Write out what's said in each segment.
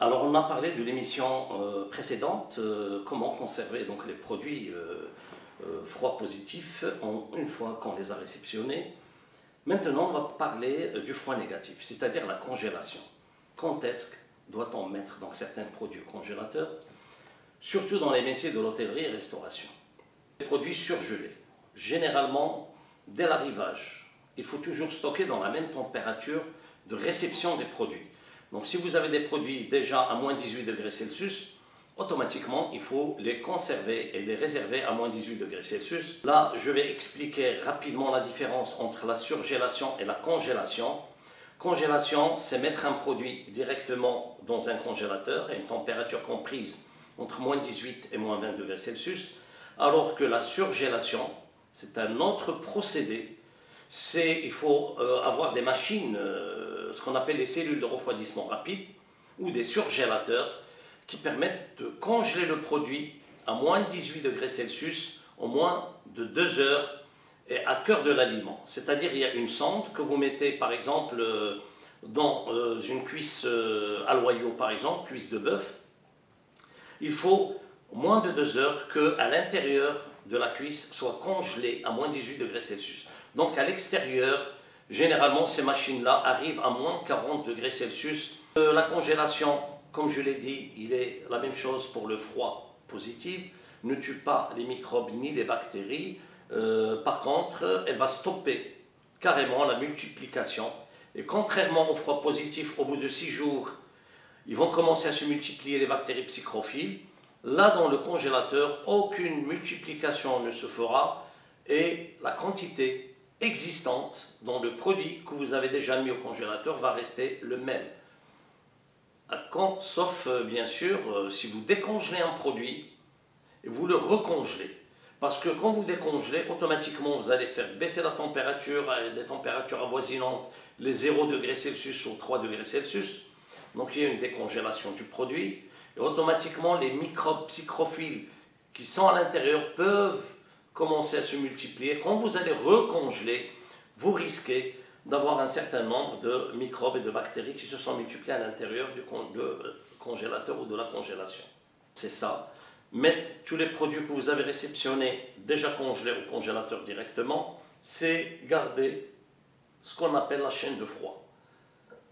Alors on a parlé de l'émission précédente, comment conserver donc les produits froids positifs une fois qu'on les a réceptionnés. Maintenant on va parler du froid négatif, c'est-à-dire la congélation. Quand est-ce doit-on mettre donc certains produits au congélateur, surtout dans les métiers de l'hôtellerie et restauration. Les produits surgelés, généralement dès l'arrivage, il faut toujours stocker dans la même température de réception des produits. Donc si vous avez des produits déjà à moins 18 degrés Celsius, automatiquement il faut les conserver et les réserver à moins 18 degrés Celsius. Là, je vais expliquer rapidement la différence entre la surgélation et la congélation. Congélation, c'est mettre un produit directement dans un congélateur à une température comprise entre moins 18 et moins 20 degrés Celsius, alors que la surgélation, c'est un autre procédé. Il faut avoir des machines, ce qu'on appelle les cellules de refroidissement rapide, ou des surgélateurs, qui permettent de congeler le produit à moins 18 degrés Celsius au moins de 2 heures et à cœur de l'aliment. C'est-à-dire il y a une sonde que vous mettez par exemple dans une cuisse à loyaux, par exemple, cuisse de bœuf. Il faut moins de 2 heures qu'à l'intérieur de la cuisse soit congelé à moins 18 degrés Celsius. Donc à l'extérieur, généralement ces machines-là arrivent à moins 40 degrés Celsius. La congélation, comme je l'ai dit, il est la même chose pour le froid positif, ne tue pas les microbes ni les bactéries. Par contre, elle va stopper carrément la multiplication. Et contrairement au froid positif, au bout de 6 jours, ils vont commencer à se multiplier les bactéries psychrophiles. Là, dans le congélateur, aucune multiplication ne se fera et la quantité existante dans le produit que vous avez déjà mis au congélateur va rester le même. Sauf, bien sûr, si vous décongelez un produit et vous le recongelez. Parce que quand vous décongelez, automatiquement, vous allez faire baisser la température à des températures avoisinantes les 0 degrés Celsius ou 3 degrés Celsius. Donc il y a une décongélation du produit. Et automatiquement, les microbes psychrophiles qui sont à l'intérieur peuvent commencer à se multiplier. Quand vous allez recongeler, vous risquez d'avoir un certain nombre de microbes et de bactéries qui se sont multipliés à l'intérieur du congélateur ou de la congélation. C'est ça. Mettre tous les produits que vous avez réceptionnés déjà congelés au congélateur directement, c'est garder ce qu'on appelle la chaîne de froid.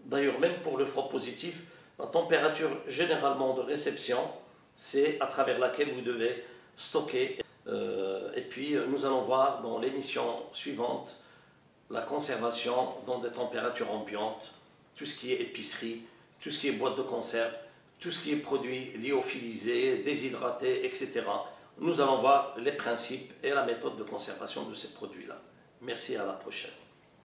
D'ailleurs, même pour le froid positif, la température généralement de réception, c'est à travers laquelle vous devez stocker. Et puis, nous allons voir dans l'émission suivante la conservation dans des températures ambiantes, tout ce qui est épicerie, tout ce qui est boîte de conserve, tout ce qui est produits lyophilisés, déshydratés, etc. Nous allons voir les principes et la méthode de conservation de ces produits-là. Merci, à la prochaine.